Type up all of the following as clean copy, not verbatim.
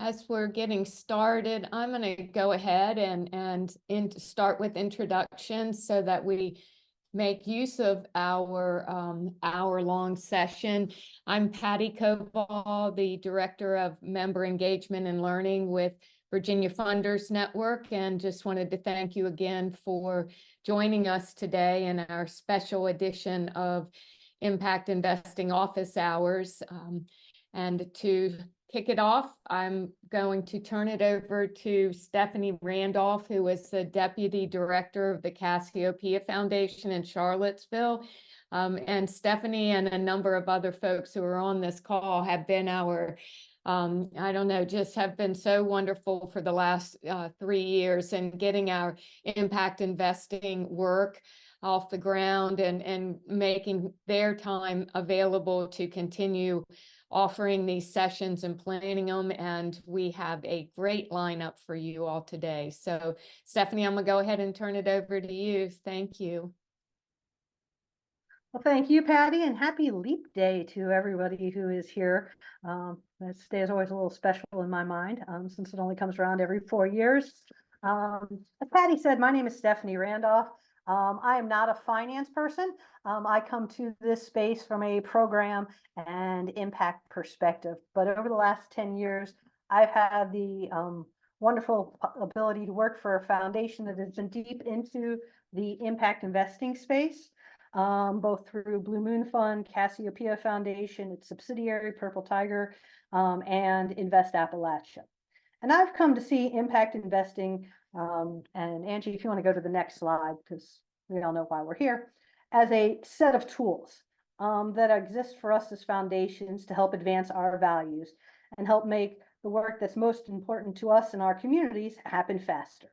As we're getting started, I'm going to go ahead and start with introductions so that we make use of our hour-long session. I'm Patty Koval, the Director of Member Engagement and Learning with Virginia Funders Network, and just wanted to thank you again for joining us today in our special edition of Impact Investing Office Hours. And to kick it off, I'm going to turn it over to Stephanie Randolph, who is the Deputy Director of the Cassiopeia Foundation in Charlottesville. And Stephanie and a number of other folks who are on this call have been our, just have been so wonderful for the last 3 years and getting our impact investing work off the ground and making their time available to continue offering these sessions and planning them, and we have a great lineup for you all today. So Stephanie, I'm gonna go ahead and turn it over to you. Thank you. Well, thank you, Patty, and happy Leap Day to everybody who is here. This day is always a little special in my mind, since it only comes around every 4 years. As Patty said, my name is Stephanie Randolph. I am not a finance person. I come to this space from a program and impact perspective. But over the last 10 years, I've had the wonderful ability to work for a foundation that has been deep into the impact investing space, both through Blue Moon Fund, Cassiopeia Foundation, its subsidiary, Purple Tiger, and Invest Appalachia. And I've come to see impact investing, and Angie, if you want to go to the next slide, because we all know why we're here, as a set of tools that exist for us as foundations to help advance our values and help make the work that's most important to us in our communities happen faster.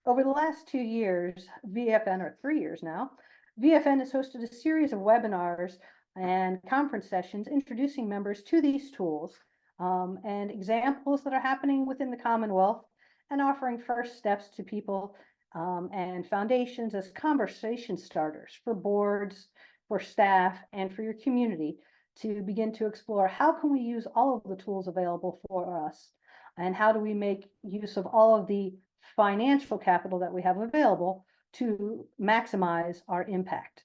Over the last 2 years, VFN, or 3 years now, VFN has hosted a series of webinars and conference sessions introducing members to these tools and examples that are happening within the Commonwealth, and offering first steps to people and foundations as conversation starters for boards, for staff, and for your community to begin to explore how can we use all of the tools available for us, and how do we make use of all of the financial capital that we have available to maximize our impact.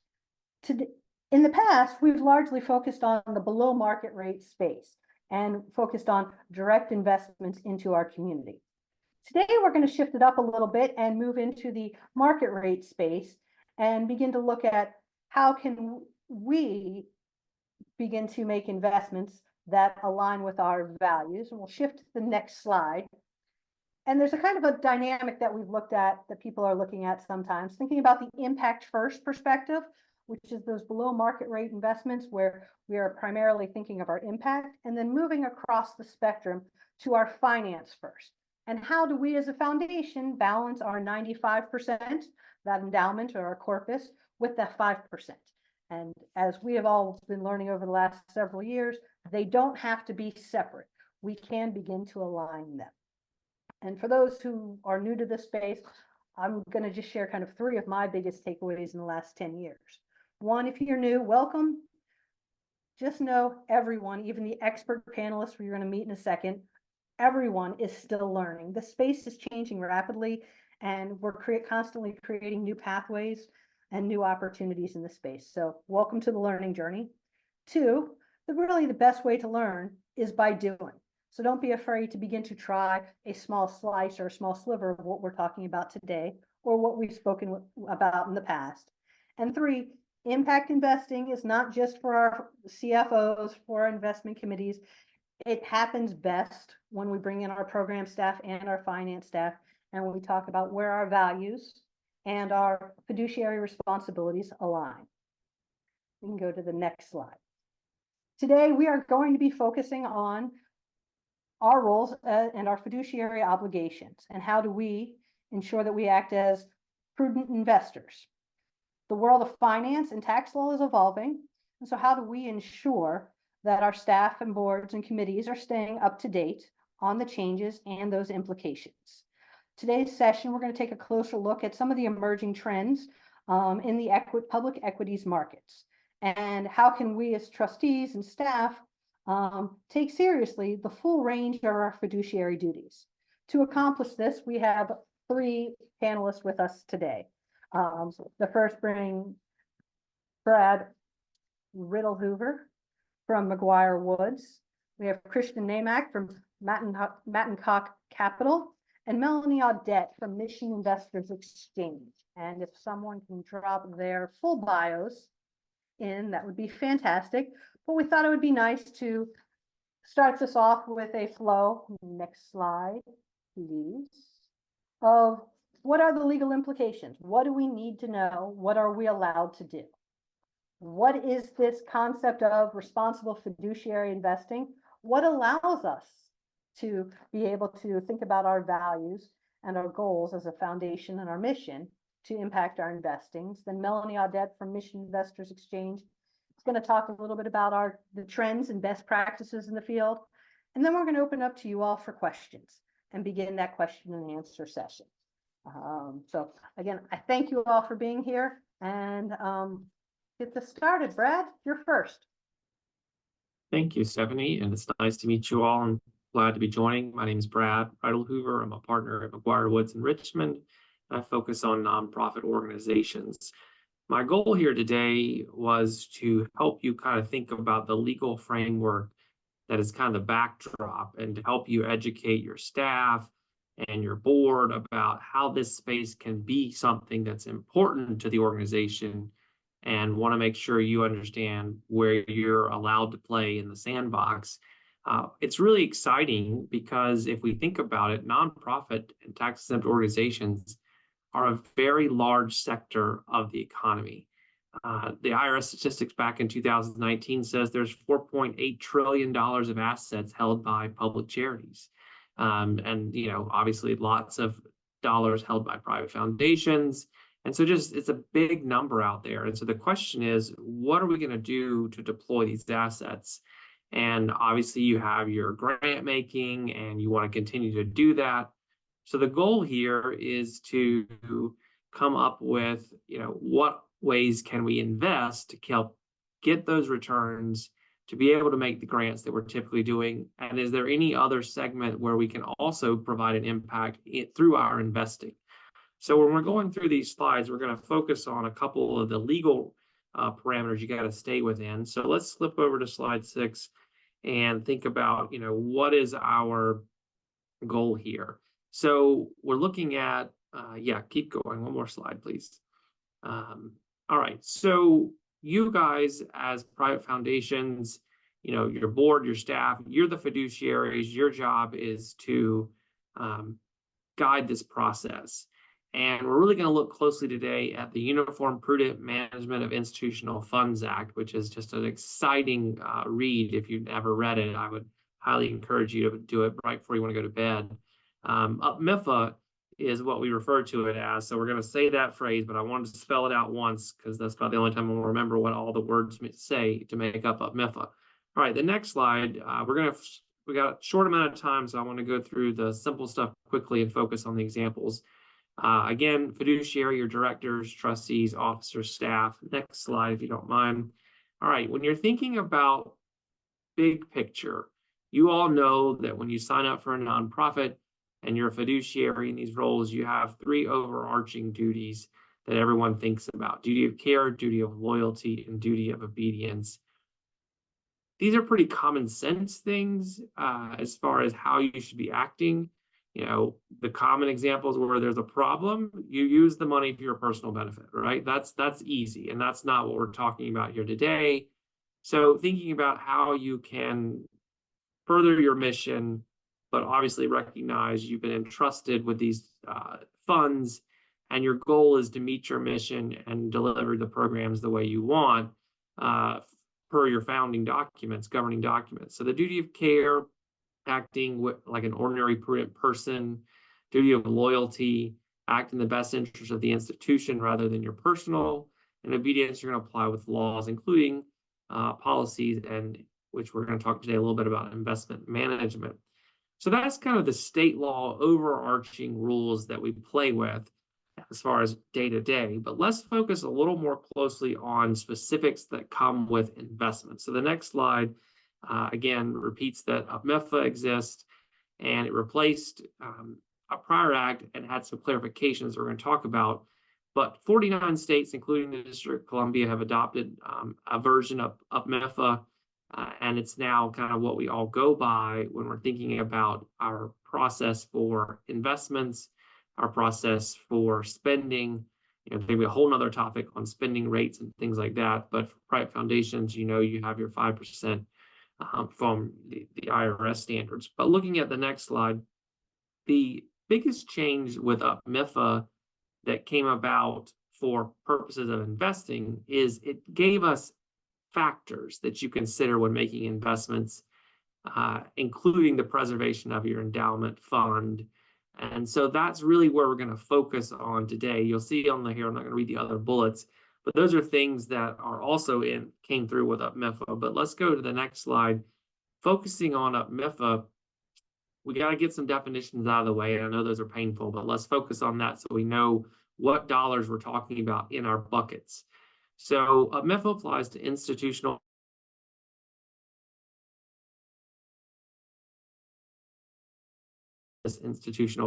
In the past, we've largely focused on the below market rate space and focused on direct investments into our community. Today, we're going to shift it up a little bit and move into the market rate space and begin to look at how can we begin to make investments that align with our values. And we'll shift to the next slide. And there's a kind of a dynamic that we've looked at that people are looking at sometimes, thinking about the impact first perspective, which is those below market rate investments where we are primarily thinking of our impact, and then moving across the spectrum to our finance first. And how do we as a foundation balance our 95%, that endowment or our corpus, with that 5%? And as we have all been learning over the last several years, they don't have to be separate. We can begin to align them. And for those who are new to this space, I'm going to just share kind of 3 of my biggest takeaways in the last 10 years. One, if you're new, welcome. Just know everyone, even the expert panelists we're going to meet in a second, everyone is still learning. The space is changing rapidly, and we're constantly creating new pathways and new opportunities in the space. So welcome to the learning journey. 2, really the best way to learn is by doing. So don't be afraid to begin to try a small slice or a small sliver of what we're talking about today or what we've spoken about in the past. And 3, impact investing is not just for our CFOs, for our investment committees. It happens best when we bring in our program staff and our finance staff, and when we talk about where our values and our fiduciary responsibilities align. We can go to the next slide. Today, we are going to be focusing on our roles and our fiduciary obligations, and how do we ensure that we act as prudent investors. The world of finance and tax law is evolving, and so how do we ensure that our staff and boards and committees are staying up to date on the changes and those implications? Today's session, we're going to take a closer look at some of the emerging trends in the public equities markets, and how can we as trustees and staff take seriously the full range of our fiduciary duties. To accomplish this, we have 3 panelists with us today. The first being Brad Riddle Hoover from McGuire Woods. We have Christian Namack from Mattencock Capital, and Melanie Audette from Mission Investors Exchange. And if someone can drop their full bios in, that would be fantastic. But we thought it would be nice to start this off with a flow. Next slide, please. Of what are the legal implications? What do we need to know? What are we allowed to do? What is this concept of responsible fiduciary investing? What allows us to be able to think about our values and our goals as a foundation and our mission to impact our investings? Then Melanie Audette from Mission Investors Exchange is going to talk a little bit about the trends and best practices in the field. And then we're going to open up to you all for questions and begin that question and answer session. So again, I thank you all for being here, and get this started. Brad, you're first. Thank you, Stephanie, and it's nice to meet you all. I'm glad to be joining. My name is Brad Riddle Hoover. I'm a partner at McGuire Woods in Richmond. I focus on nonprofit organizations. My goal here today was to help you kind of think about the legal framework that is kind of the backdrop, and to help you educate your staff and your board about how this space can be something that's important to the organization, and want to make sure you understand where you're allowed to play in the sandbox. It's really exciting because if we think about it, nonprofit and tax-exempt organizations are a very large sector of the economy. The IRS statistics back in 2019 says there's $4.8 trillion of assets held by public charities. And, obviously lots of dollars held by private foundations. And so it's a big number out there. And so the question is, what are we going to do to deploy these assets? And obviously you have your grant making and you want to continue to do that. So the goal here is to come up with, what ways can we invest to help get those returns, to be able to make the grants that we're typically doing? And is there any other segment where we can also provide an impact through our investing? So when we're going through these slides, we're going to focus on a couple of the legal parameters you got to stay within. So let's flip over to slide 6 and think about, what is our goal here? So we're looking at, keep going. One more slide, please. All right. So you guys as private foundations, your board, your staff, you're the fiduciaries. Your job is to guide this process. And we're really going to look closely today at the Uniform Prudent Management of Institutional Funds Act, which is just an exciting read. If you've never read it, I would highly encourage you to do it right before you want to go to bed. UPMIFA is what we refer to it as. So we're going to say that phrase, but I wanted to spell it out once because that's about the only time we'll remember what all the words say to make up UPMIFA. All right, the next slide, we got a short amount of time, so I want to go through the simple stuff quickly and focus on the examples. Again, fiduciary, your directors, trustees, officers, staff. Next slide, if you don't mind. All right, when you're thinking about big picture, you all know that when you sign up for a nonprofit and you're a fiduciary in these roles, you have 3 overarching duties that everyone thinks about: duty of care, duty of loyalty, and duty of obedience. These are pretty common sense things as far as how you should be acting. The common examples where there's a problem, you use the money for your personal benefit, right? That's easy, and that's not what we're talking about here today. So thinking about how you can further your mission, but obviously recognize you've been entrusted with these funds, and your goal is to meet your mission and deliver the programs the way you want per your founding documents, governing documents. So the duty of care, acting like an ordinary prudent person; duty of loyalty, act in the best interest of the institution rather than your personal; and obedience, you're going to apply with laws, including policies, and which we're going to talk today a little bit about investment management. So that's kind of the state law overarching rules that we play with as far as day to day. But let's focus a little more closely on specifics that come with investments. So the next slide again, repeats that MIFA exists, and it replaced a prior act and had some clarifications we're going to talk about. But 49 states, including the District of Columbia, have adopted a version of MIFA, and it's now kind of what we all go by when we're thinking about our process for investments, our process for spending. Maybe a whole nother topic on spending rates and things like that. But for private foundations, you have your 5% from the IRS standards. But looking at the next slide, the biggest change with MIFA that came about for purposes of investing is it gave us factors that you consider when making investments, including the preservation of your endowment fund. And so that's really where we're going to focus on today. You'll see on here, I'm not going to read the other bullets, but those are things that are also came through with MIFA. But let's go to the next slide. Focusing on MIFA, we got to get some definitions out of the way. And I know those are painful, but let's focus on that so we know what dollars we're talking about in our buckets. So MIFA applies to institutional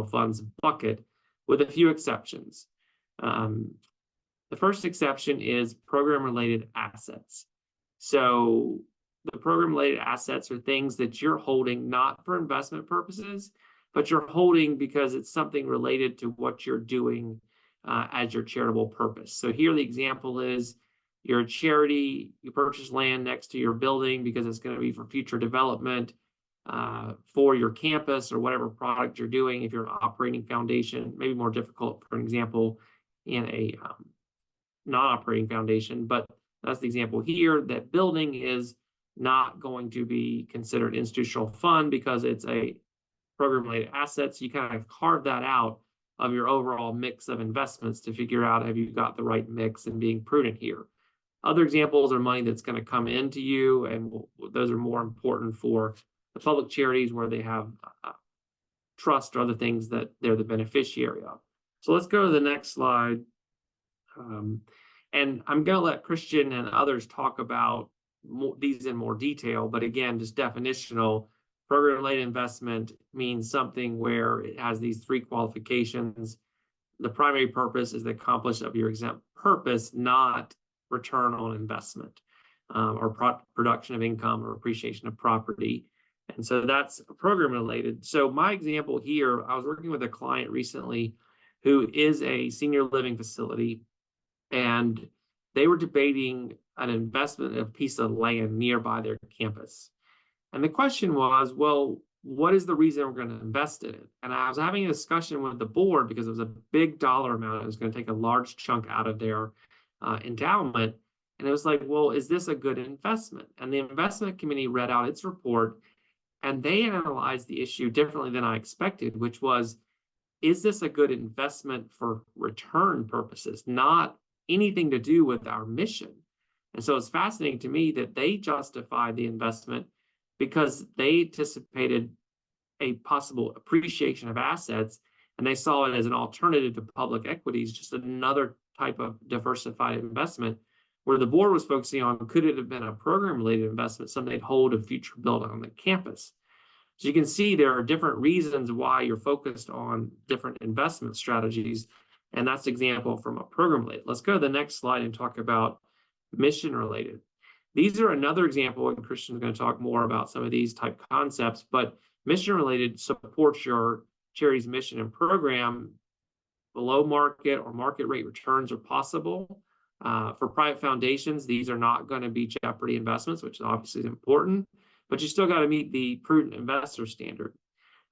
funds bucket with a few exceptions. The first exception is program-related assets. So the program-related assets are things that you're holding not for investment purposes, but you're holding because it's something related to what you're doing as your charitable purpose. So here the example is you're a charity, you purchase land next to your building because it's going to be for future development for your campus or whatever product you're doing. If you're an operating foundation, maybe more difficult for an example in a non-operating foundation, but that's the example here. That building is not going to be considered institutional fund because it's a program-related asset. So you kind of carve that out of your overall mix of investments to figure out, have you got the right mix and being prudent here. Other examples are money that's going to come into you, and those are more important for the public charities where they have trust or other things that they're the beneficiary of. So let's go to the next slide. And I'm going to let Christian and others talk about these in more detail, but again, just definitional. Program-related investment means something where it has these three qualifications. The primary purpose is the accomplishment of your exempt purpose, not return on investment or production of income or appreciation of property. And so that's program-related. So my example here, I was working with a client recently who is a senior living facility, and they were debating an investment in a piece of land nearby their campus. And the question was, well, what is the reason we're going to invest in it? And I was having a discussion with the board because it was a big dollar amount. It was going to take a large chunk out of their endowment. And it was like, well, is this a good investment? And the investment committee read out its report, and they analyzed the issue differently than I expected, which was, is this a good investment for return purposes, not anything to do with our mission? And so it's fascinating to me that they justified the investment because they anticipated a possible appreciation of assets, and they saw it as an alternative to public equities, just another type of diversified investment, where the board was focusing on, could it have been a program-related investment, something they'd hold a future building on the campus? So you can see there are different reasons why you're focused on different investment strategies, and that's an example from a program-related. Let's go to the next slide and talk about mission-related. These are another example, and Christian's going to talk more about some of these type concepts, but mission-related supports your charity's mission and program. Below market or market rate returns are possible. For private foundations, these are not going to be jeopardy investments, which obviously is important, but you still got to meet the prudent investor standard.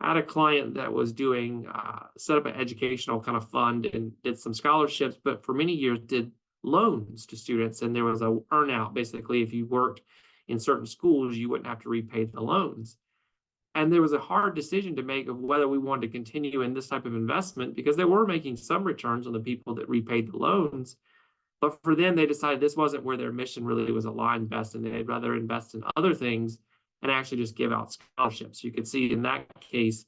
I had a client that was doing, set up an educational kind of fund and did some scholarships, but for many years did loans to students. And there was a earnout. Basically, if you worked in certain schools, you wouldn't have to repay the loans. And there was a hard decision to make of whether we wanted to continue in this type of investment, because they were making some returns on the people that repaid the loans. But for them, they decided this wasn't where their mission really was aligned best, and they'd rather invest in other things and actually just give out scholarships. You could see in that case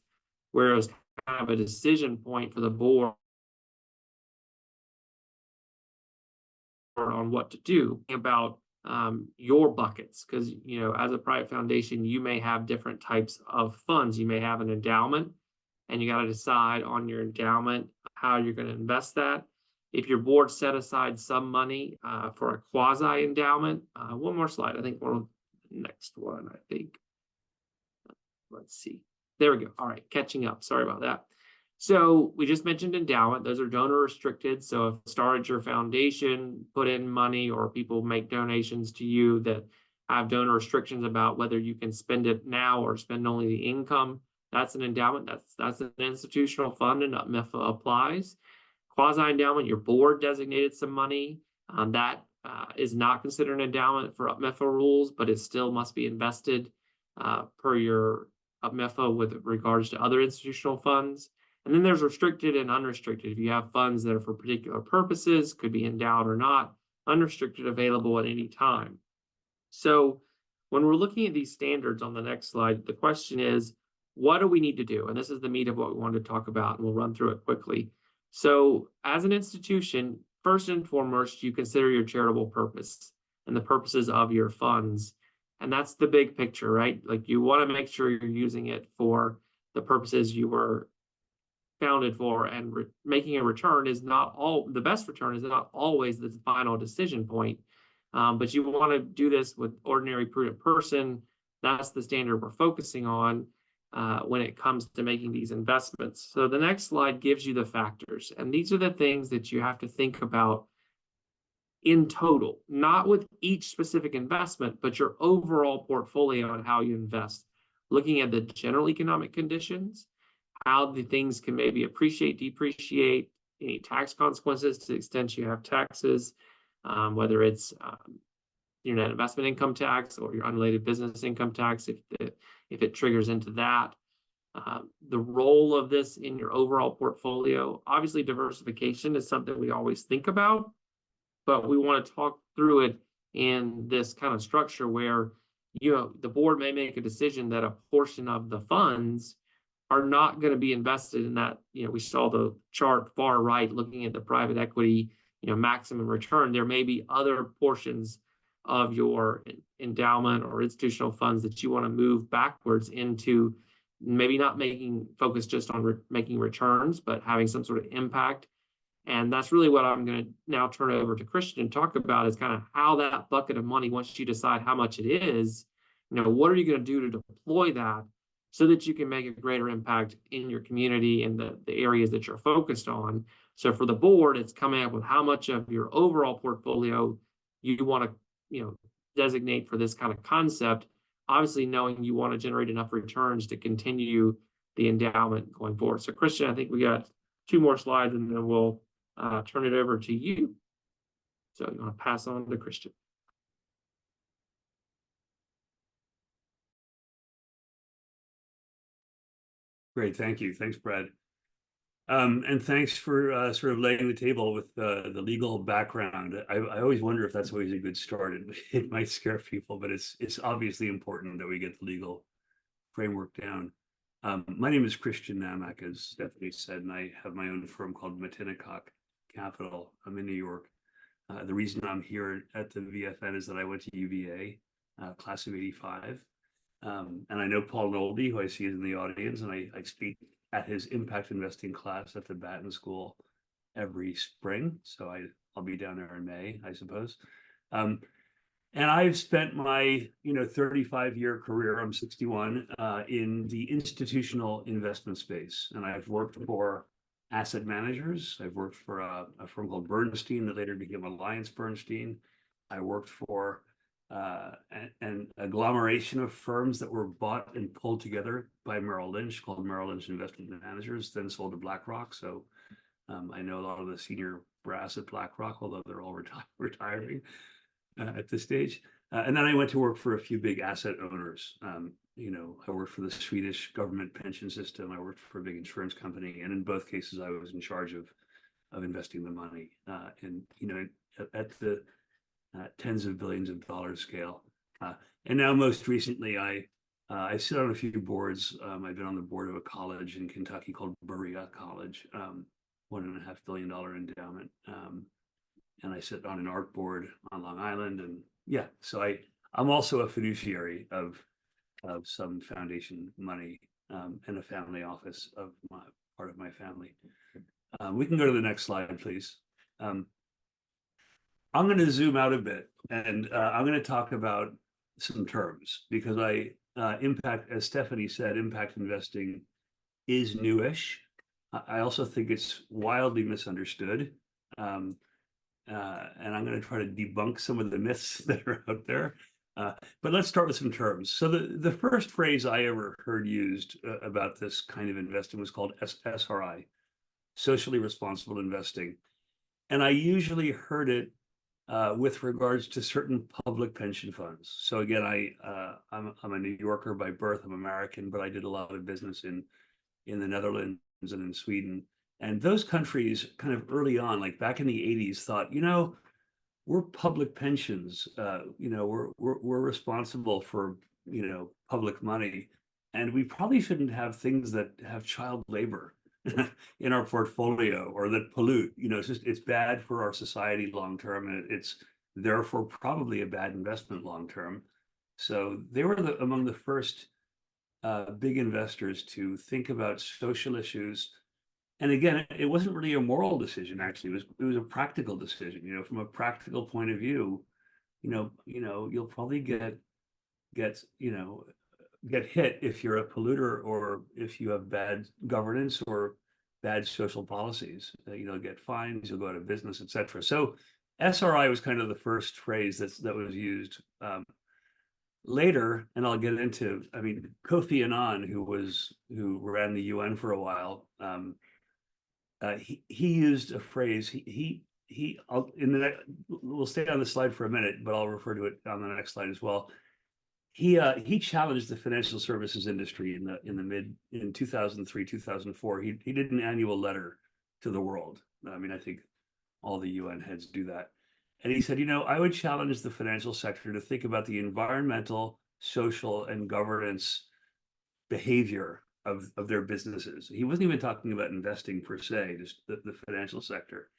where it was kind of a decision point for the board on what to do about your buckets, because as a private foundation, you may have different types of funds. You may have an endowment, and you got to decide on your endowment how you're going to invest that. If your board set aside some money for a quasi endowment, one more slide. I think we're on the next one. I think. Let's see. There we go. All right, catching up. Sorry about that. So we just mentioned endowment. Those are donor restricted. So if started your foundation, put in money, or people make donations to you that have donor restrictions about whether you can spend it now or spend only the income, that's an endowment. That's an institutional fund, and MIFA applies. Quasi endowment, your board designated some money. That is not considered an endowment for MIFA rules, but it still must be invested per your MIFA with regards to other institutional funds. And then there's restricted and unrestricted. If you have funds that are for particular purposes, could be endowed or not, unrestricted, available at any time. So when we're looking at these standards on the next slide, the question is, what do we need to do? And this is the meat of what we wanted to talk about, and we'll run through it quickly. So as an institution, first and foremost, you consider your charitable purpose and the purposes of your funds. And that's the big picture, right? Like, you want to make sure you're using it for the purposes you were founded for, and making a return is not all the best return is not always the final decision point. But you want to do this with ordinary prudent person. That's the standard we're focusing on when it comes to making these investments. So the next slide gives you the factors, and these are the things that you have to think about in total, not with each specific investment, but your overall portfolio and how you invest, looking at the general economic conditions, how the things can maybe appreciate, depreciate, any tax consequences to the extent you have taxes, whether it's your net investment income tax or your unrelated business income tax, if it triggers into that. The role of this in your overall portfolio. Obviously, diversification is something we always think about, but we want to talk through it in this kind of structure where the board may make a decision that a portion of the funds are not going to be invested in that. We saw the chart far right looking at the private equity, maximum return. There may be other portions of your endowment or institutional funds that you want to move backwards into, maybe not focus just on making returns, but having some sort of impact. And that's really what I'm going to now turn over to Christian and talk about, is kind of how that bucket of money, once you decide how much it is, what are you going to do to deploy that so that you can make a greater impact in your community and the areas that you're focused on. So for the board, it's coming up with how much of your overall portfolio you want to designate for this kind of concept, obviously knowing you want to generate enough returns to continue the endowment going forward. So Christian, I think we got 2 more slides, and then we'll turn it over to you. So you want to pass on to Christian. Great, thank you. Thanks, Brad. And thanks for sort of laying the table with the legal background. I always wonder if that's always a good start. It might scare people, but it's obviously important that we get the legal framework down. My name is Christian Namak, as Stephanie said, and I have my own firm called Matinacock Capital. I'm in New York. The reason I'm here at the VFN is that I went to UVA, class of '85. And I know Paul Nolde, who I see is in the audience, and I speak at his impact investing class at the Batten School every spring. So I'll be down there in May, I suppose. And I've spent my 35-year career, I'm 61, in the institutional investment space. And I've worked for asset managers. I've worked for a firm called Bernstein that later became Alliance Bernstein. I worked for an agglomeration of firms that were bought and pulled together by Merrill Lynch, called Merrill Lynch Investment Managers, then sold to BlackRock. So I know a lot of the senior brass at BlackRock, although they're all retiring at this stage. And then I went to work for a few big asset owners. I worked for the Swedish government pension system. I worked for a big insurance company, and in both cases, I was in charge of investing the money. And at the tens of billions of dollars scale. And now most recently, I sit on a few boards. I've been on the board of a college in Kentucky called Berea College, $1.5 billion endowment. And I sit on an art board on Long Island, and yeah, so I'm also a fiduciary of some foundation money, and a family office of my part of my family. We can go to the next slide, please. I'm going to zoom out a bit, and I'm going to talk about some terms, because impact, as Stephanie said, impact investing is newish. I also think it's wildly misunderstood. And I'm going to try to debunk some of the myths that are out there. But let's start with some terms. So the first phrase I ever heard used about this kind of investing was called SRI, socially responsible investing. And I usually heard it with regards to certain public pension funds. So again, I'm a New Yorker by birth. I'm American, but I did a lot of business in the Netherlands and in Sweden. And those countries kind of early on, like back in the 80s, thought, we're public pensions, we're responsible for, public money. And we probably shouldn't have things that have child labor in our portfolio or that pollute. It's bad for our society long term, and it's therefore probably a bad investment long term. So they were among the first big investors to think about social issues. And again, it wasn't really a moral decision. Actually, it was a practical decision. From a practical point of view, you'll probably get hit if you're a polluter, or if you have bad governance or bad social policies. You'll get fines, you'll go out of business, etc. So SRI was kind of the first phrase that was used. Later, and I'll get into, Kofi Annan, who ran the UN for a while, he used a phrase. We'll stay on the slide for a minute, but I'll refer to it on the next slide as well. He challenged the financial services industry in 2003, 2004. He did an annual letter to the world. I think all the UN heads do that. And he said, I would challenge the financial sector to think about the environmental, social, and governance behavior of their businesses. He wasn't even talking about investing per se, just the financial sector.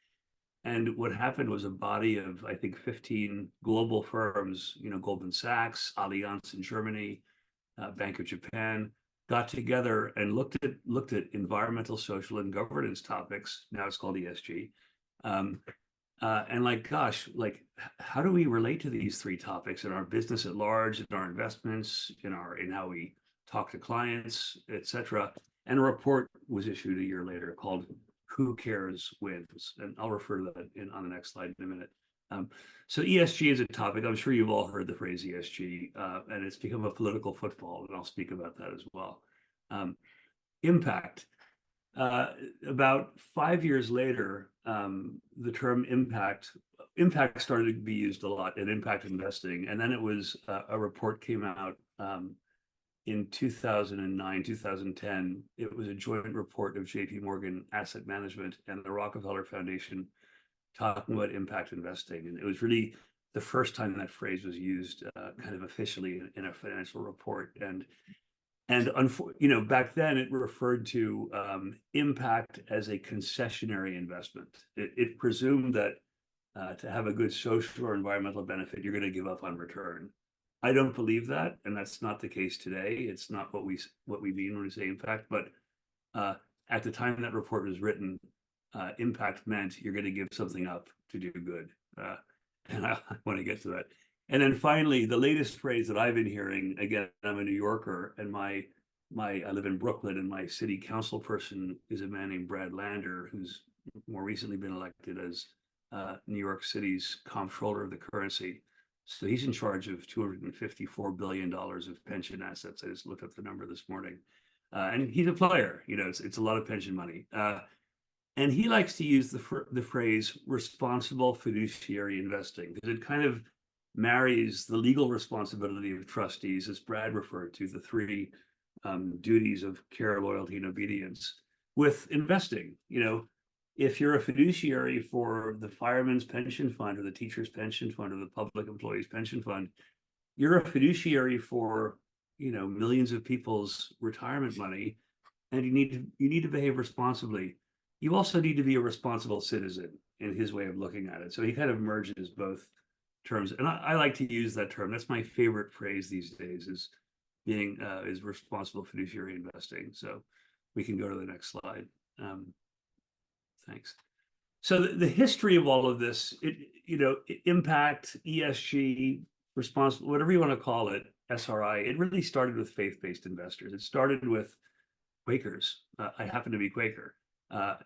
And what happened was a body of, I think, 15 global firms, Goldman Sachs, Allianz in Germany, Bank of Japan, got together and looked at environmental, social, and governance topics. Now it's called ESG. And how do we relate to these three topics in our business at large, in our investments, in how we talk to clients, etc. And a report was issued a year later called "Who Cares Wins," and I'll refer to that on the next slide in a minute. So ESG is a topic. I'm sure you've all heard the phrase ESG, and it's become a political football, and I'll speak about that as well. Impact. About 5 years later, the term impact started to be used a lot in impact investing. And then it was a report came out in 2009, 2010. It was a joint report of JP Morgan Asset Management and the Rockefeller Foundation talking about impact investing. And it was really the first time that phrase was used kind of officially in a financial report. And back then it referred to impact as a concessionary investment. It presumed that to have a good social or environmental benefit, you're going to give up on return. I don't believe that, and that's not the case today. It's not what we mean when we say impact. But at the time that report was written, impact meant you're going to give something up to do good, and I want to get to that. And then finally, the latest phrase that I've been hearing, again, I'm a New Yorker, and I live in Brooklyn, and my city council person is a man named Brad Lander, who's more recently been elected as New York City's comptroller of the currency. So he's in charge of $254 billion of pension assets. I just looked up the number this morning. And he's a player, it's a lot of pension money. And he likes to use the phrase responsible fiduciary investing, because it kind of marries the legal responsibility of trustees, as Brad referred to, the three duties of care, loyalty, and obedience, with investing. If you're a fiduciary for the fireman's pension fund or the teacher's pension fund or the public employee's pension fund, you're a fiduciary for millions of people's retirement money, and you need to behave responsibly. You also need to be a responsible citizen, in his way of looking at it. So he kind of merges both terms, and I like to use that term. That's my favorite phrase these days, is being is responsible fiduciary investing. So we can go to the next slide. Thanks. So the history of all of this, impact, ESG, responsible, whatever you want to call it, SRI, it really started with faith-based investors. It started with Quakers. I happen to be Quaker.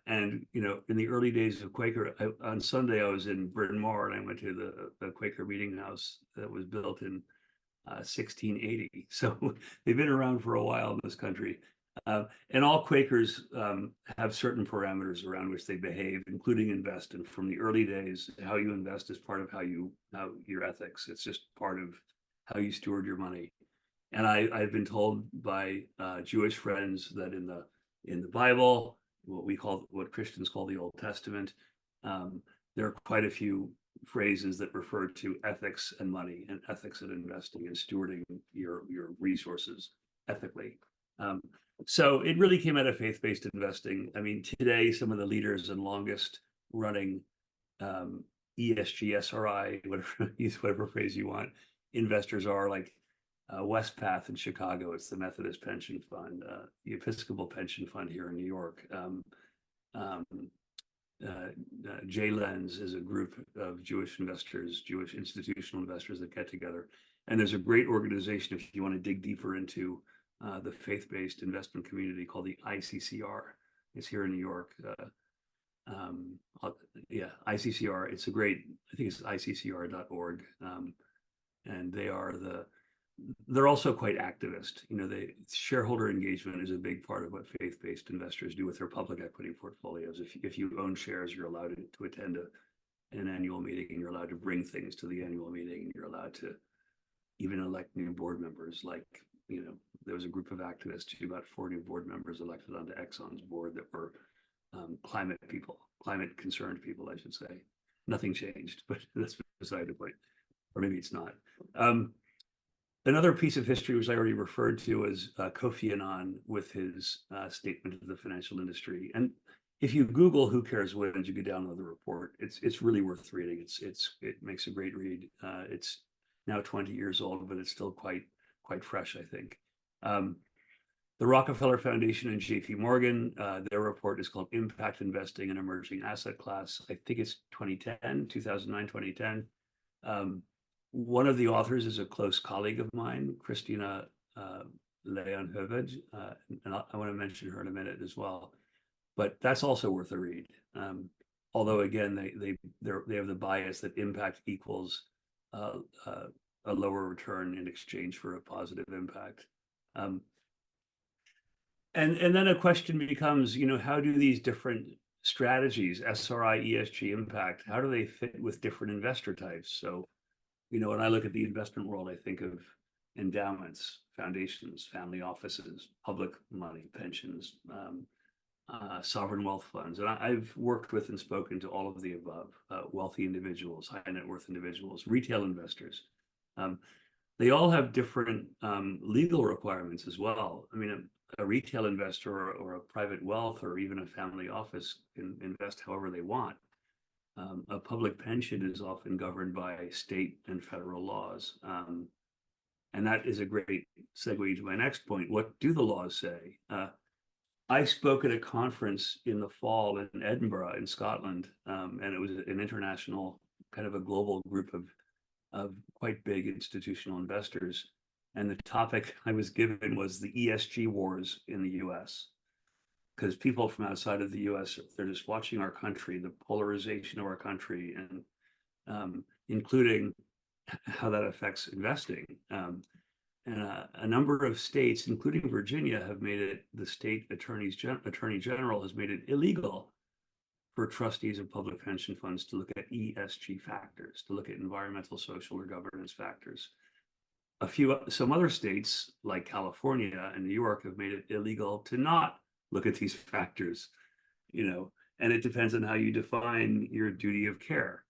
And, in the early days of Quaker, on Sunday, I was in Bryn Mawr, and I went to the Quaker meeting house that was built in 1680. So they've been around for a while in this country. And all Quakers have certain parameters around which they behave, including invest. And from the early days, how you invest is part of how your ethics. It's just part of how you steward your money. And I've been told by Jewish friends that in the Bible, what Christians call the Old Testament, there are quite a few phrases that refer to ethics and money, and ethics and investing, and stewarding your resources ethically. So it really came out of faith-based investing. I mean, today, some of the leaders and longest running ESG, SRI, use whatever phrase you want, investors are like Westpath in Chicago. It's the Methodist Pension Fund, the Episcopal Pension Fund here in New York. J-Lens is a group of Jewish investors, Jewish institutional investors that get together. And there's a great organization, if you want to dig deeper into the faith-based investment community, called the ICCR. It's here in New York. ICCR. It's a great, I think it's iccr.org. And they're also quite activist. Shareholder engagement is a big part of what faith-based investors do with their public equity portfolios. If you own shares, you're allowed to attend an annual meeting, and you're allowed to bring things to the annual meeting, and you're allowed to even elect new board members. Like, there was a group of activists, about 4 new board members elected onto Exxon's board that were climate concerned people, I should say. Nothing changed, but that's beside the point, or maybe it's not. Another piece of history, which I already referred to, is Kofi Annan with his statement of the financial industry. And if you Google "Who Cares Wins," you can download the report. It's really worth reading. It makes a great read. It's now 20 years old, but it's still quite fresh, I think. The Rockefeller Foundation and JP Morgan, their report is called "Impact Investing in Emerging Asset Class." I think it's 2009, 2010. One of the authors is a close colleague of mine, Christina Leon-Hoved, and I want to mention her in a minute as well. But that's also worth a read. Although again, they have the bias that impact equals a lower return in exchange for a positive impact. And then a question becomes, how do these different strategies, SRI, ESG, impact, how do they fit with different investor types? So, when I look at the investment world, I think of endowments, foundations, family offices, public money, pensions, sovereign wealth funds. And I've worked with and spoken to all of the above, wealthy individuals, high net worth individuals, retail investors. They all have different legal requirements as well. I mean, a retail investor or a private wealth or even a family office can invest however they want. A public pension is often governed by state and federal laws. And that is a great segue to my next point. What do the laws say? I spoke at a conference in the fall in Edinburgh in Scotland, and it was an international, kind of a global group of quite big institutional investors. And the topic I was given was the ESG wars in the US. Because people from outside of the US, they're just watching our country, the polarization of our country, and including how that affects investing. And a number of states, including Virginia, have made it, the state attorney general has made it illegal for trustees of public pension funds to look at ESG factors, to look at environmental, social, or governance factors. Some other states, like California and New York, have made it illegal to not look at these factors, and it depends on how you define your duty of care.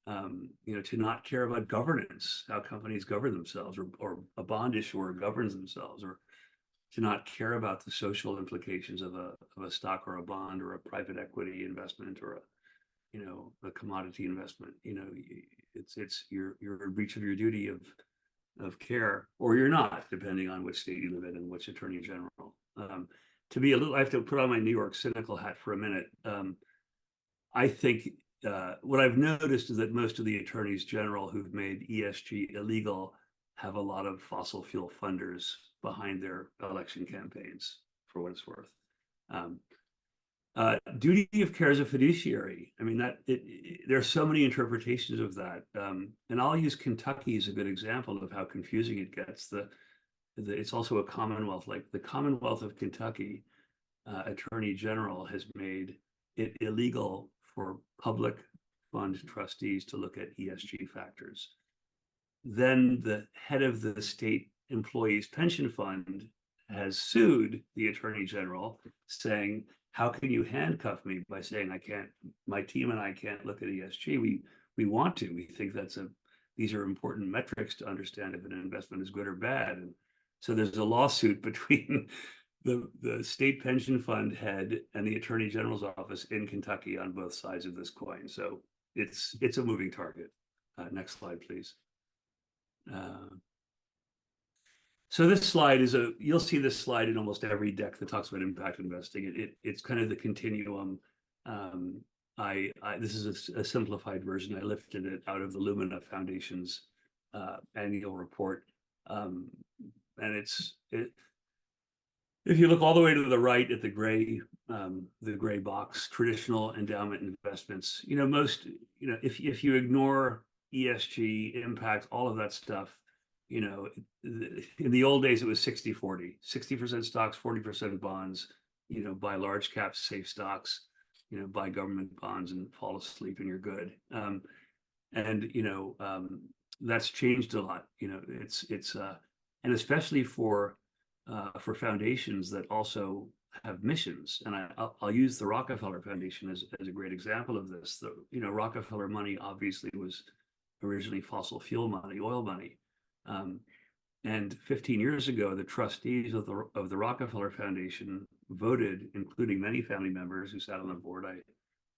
To not care about governance, how companies govern themselves, or a bond issuer governs themselves, or to not care about the social implications of a stock or a bond or a private equity investment or a commodity investment. You're in breach of your duty of care, or you're not, depending on which state you live in and which attorney general. I have to put on my New York cynical hat for a minute. I think what I've noticed is that most of the attorneys general who've made ESG illegal have a lot of fossil fuel funders behind their election campaigns, for what it's worth. Duty of care as a fiduciary. I mean, there are so many interpretations of that. And I'll use Kentucky as a good example of how confusing it gets. It's also a Commonwealth, like the Commonwealth of Kentucky Attorney General has made it illegal for public fund trustees to look at ESG factors. Then the head of the state employees pension fund has sued the Attorney General, saying, how can you handcuff me by saying my team and I can't look at ESG? We want to. We think these are important metrics to understand if an investment is good or bad. And so there's a lawsuit between the state pension fund head and the Attorney General's office in Kentucky on both sides of this coin. So it's a moving target. Next slide, please. So this slide you'll see this slide in almost every deck that talks about impact investing. It's kind of the continuum. This is a simplified version. I lifted it out of the Lumina Foundation's annual report. And if you look all the way to the right at the gray box, traditional endowment investments, if you ignore ESG, impact, all of that stuff, in the old days, it was 60-40, 60% stocks, 40% bonds, buy large cap safe stocks, buy government bonds and fall asleep and you're good. That's changed a lot. And especially for foundations that also have missions. And I'll use the Rockefeller Foundation as a great example of this. Rockefeller money obviously was originally fossil fuel money, oil money. And 15 years ago, the trustees of the Rockefeller Foundation voted, including many family members who sat on the board.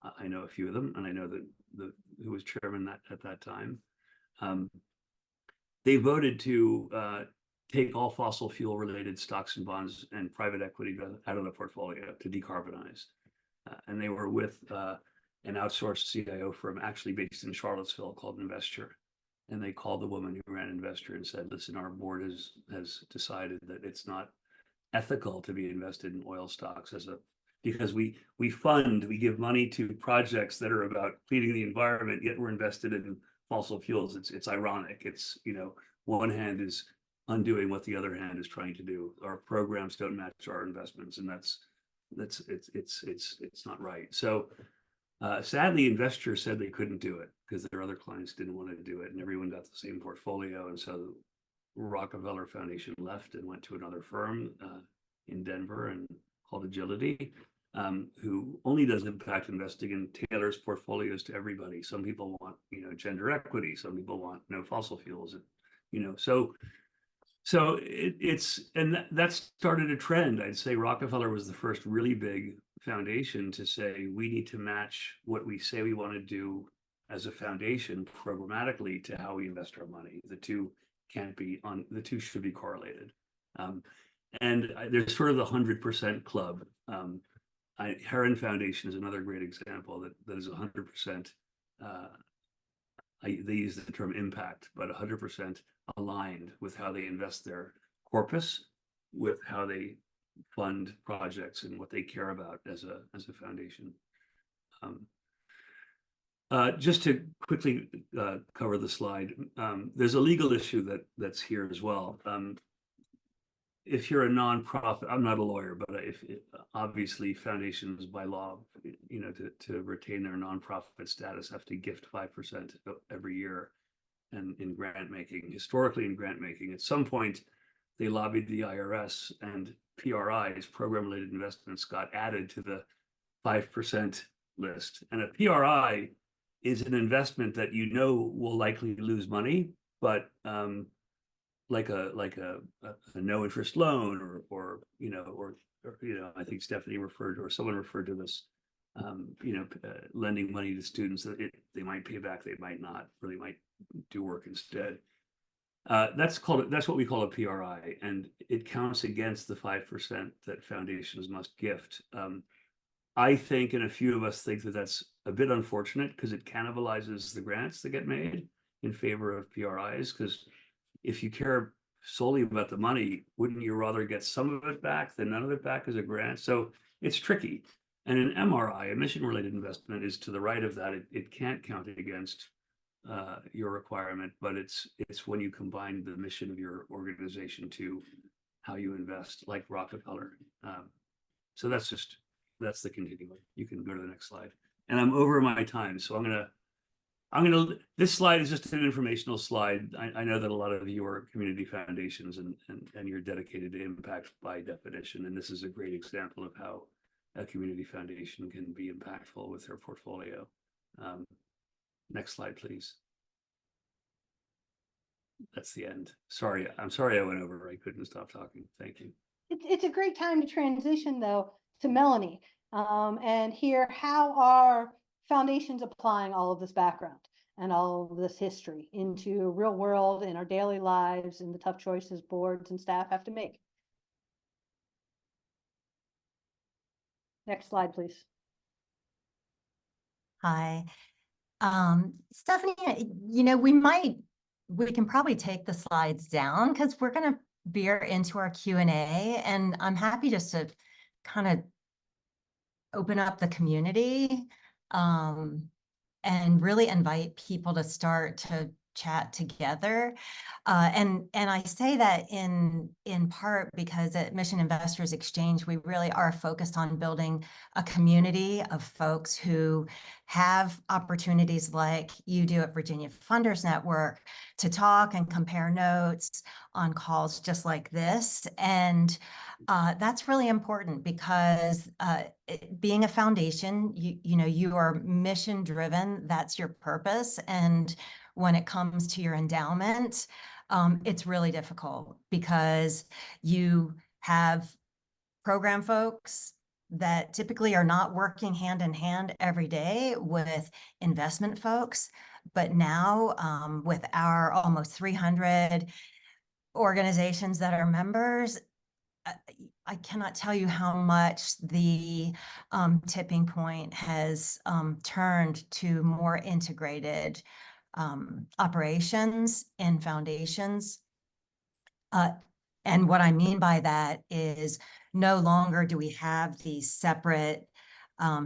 I know a few of them, and I know who was chairman at that time. They voted to take all fossil fuel related stocks and bonds and private equity out of the portfolio to decarbonize. And they were with an outsourced CIO firm actually based in Charlottesville called Investure. And they called the woman who ran Investor and said, listen, our board has decided that it's not ethical to be invested in oil stocks because we give money to projects that are about cleaning the environment, yet we're invested in fossil fuels. It's ironic. It's, one hand is undoing what the other hand is trying to do. Our programs don't match our investments, and it's not right. So sadly, investors said they couldn't do it because their other clients didn't want to do it, and everyone got the same portfolio. And so Rockefeller Foundation left and went to another firm in Denver and called Agility, who only does impact investing and tailors portfolios to everybody. Some people want, gender equity. Some people want no fossil fuels. That started a trend. I'd say Rockefeller was the first really big foundation to say we need to match what we say we want to do as a foundation programmatically to how we invest our money. The two should be correlated. And there's sort of the 100% club. Heron Foundation is another great example that is 100%. They use the term impact, but 100% aligned with how they invest their corpus, with how they fund projects and what they care about as a foundation. Just to quickly cover the slide, there's a legal issue that's here as well. If you're a nonprofit, I'm not a lawyer, but obviously foundations by law, to retain their nonprofit status have to gift 5% every year. And in grant making, historically in grant making, at some point they lobbied the IRS, and PRIs, program related investments, got added to the 5% list. And a PRI is an investment that will likely lose money, but like a no interest loan or I think Stephanie referred to, or someone referred to this lending money to students that they might pay back, they might not, or they might do work instead. That's what we call a PRI, and it counts against the 5% that foundations must gift. I think, and a few of us think, that that's a bit unfortunate because it cannibalizes the grants that get made in favor of PRIs. Because if you care solely about the money, wouldn't you rather get some of it back than none of it back as a grant? So it's tricky. And an MRI, a mission-related investment, is to the right of that. It can't count against your requirement, but it's when you combine the mission of your organization to how you invest, like Rockefeller. So that's the continuum. You can go to the next slide. And I'm over my time, so this slide is just an informational slide. I know that a lot of you are community foundations and you're dedicated to impact by definition. And this is a great example of how a community foundation can be impactful with their portfolio. Next slide, please. That's the end. Sorry, I'm sorry I went over. I couldn't stop talking. Thank you. It's a great time to transition, though, to Melanie, and hear how are foundations applying all of this background and all of this history into real world in our daily lives and the tough choices boards and staff have to make. Next slide, please. Hi. Stephanie, we can probably take the slides down because we're going to veer into our Q&A, and I'm happy just to kind of open up the community and really invite people to start to chat together. And I say that in part because at Mission Investors Exchange, we really are focused on building a community of folks who have opportunities like you do at Virginia Funders Network to talk and compare notes on calls just like this. And that's really important because being a foundation, you are mission driven. That's your purpose. And when it comes to your endowment, it's really difficult because you have program folks that typically are not working hand in hand every day with investment folks. But now with our almost 300 organizations that are members, I cannot tell you how much the tipping point has turned to more integrated operations and foundations. And what I mean by that is no longer do we have these separate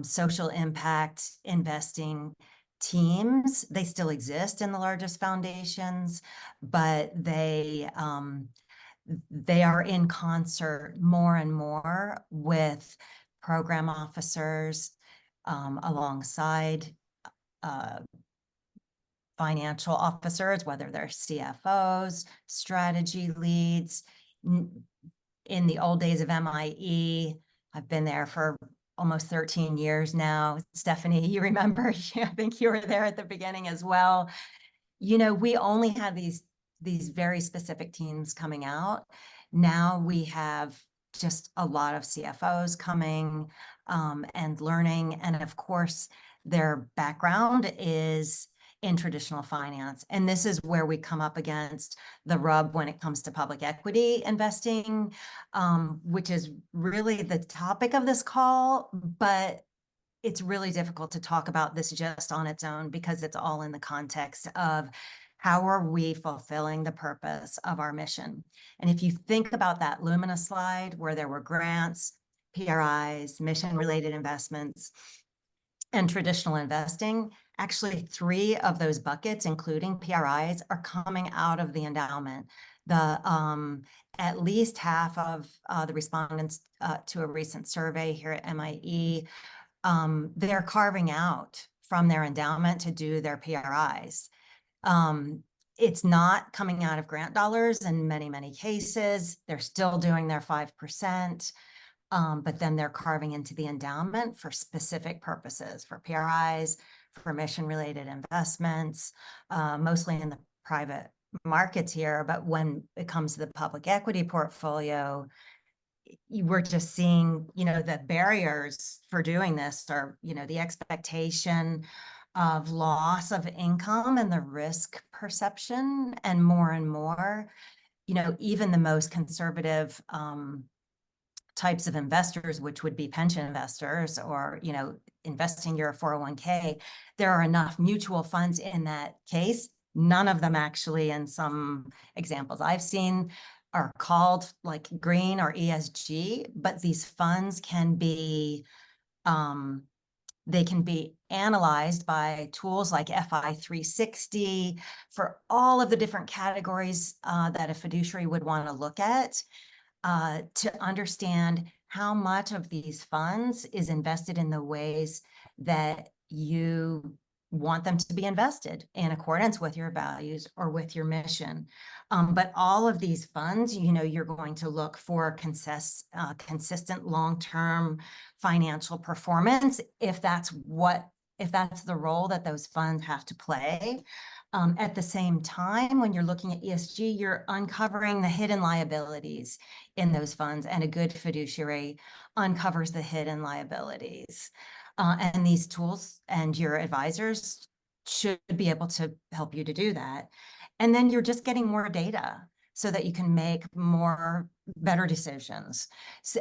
social impact investing teams. They still exist in the largest foundations, but they are in concert more and more with program officers alongside financial officers, whether they're CFOs, strategy leads. In the old days of MIE, I've been there for almost 13 years now. Stephanie, you remember, I think you were there at the beginning as well. We only had these very specific teams coming out. Now we have just a lot of CFOs coming and learning. And of course, their background is in traditional finance. And this is where we come up against the rub when it comes to public equity investing, which is really the topic of this call, but it's really difficult to talk about this just on its own because it's all in the context of how are we fulfilling the purpose of our mission. And if you think about that Lumina slide where there were grants, PRIs, mission-related investments, and traditional investing, actually 3 of those buckets, including PRIs, are coming out of the endowment. At least half of the respondents to a recent survey here at MIE, they're carving out from their endowment to do their PRIs. It's not coming out of grant dollars in many, many cases. They're still doing their 5%. But then they're carving into the endowment for specific purposes, for PRIs, for mission-related investments, mostly in the private markets here. But when it comes to the public equity portfolio, we're just seeing, the barriers for doing this are, the expectation of loss of income and the risk perception, and more, even the most conservative types of investors, which would be pension investors or, investing your 401k, there are enough mutual funds in that case. None of them actually, in some examples I've seen, are called like green or ESG, but these funds can be, they can be analyzed by tools like FI 360 for all of the different categories that a fiduciary would want to look at, to understand how much of these funds is invested in the ways that you want them to be invested in accordance with your values or with your mission. But all of these funds, you're going to look for consistent long-term financial performance if that's the role that those funds have to play. At the same time, when you're looking at ESG, you're uncovering the hidden liabilities in those funds, and a good fiduciary uncovers the hidden liabilities. And these tools and your advisors should be able to help you to do that. And then you're just getting more data so that you can make better decisions.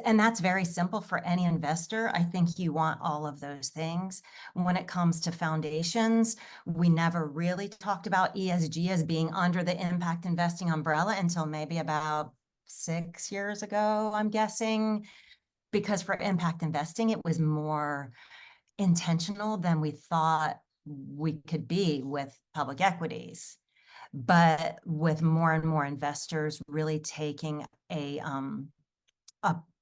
And that's very simple for any investor. I think you want all of those things. When it comes to foundations, we never really talked about ESG as being under the impact investing umbrella until maybe about 6 years ago, I'm guessing, because for impact investing, it was more intentional than we thought we could be with public equities. But with more and more investors really taking a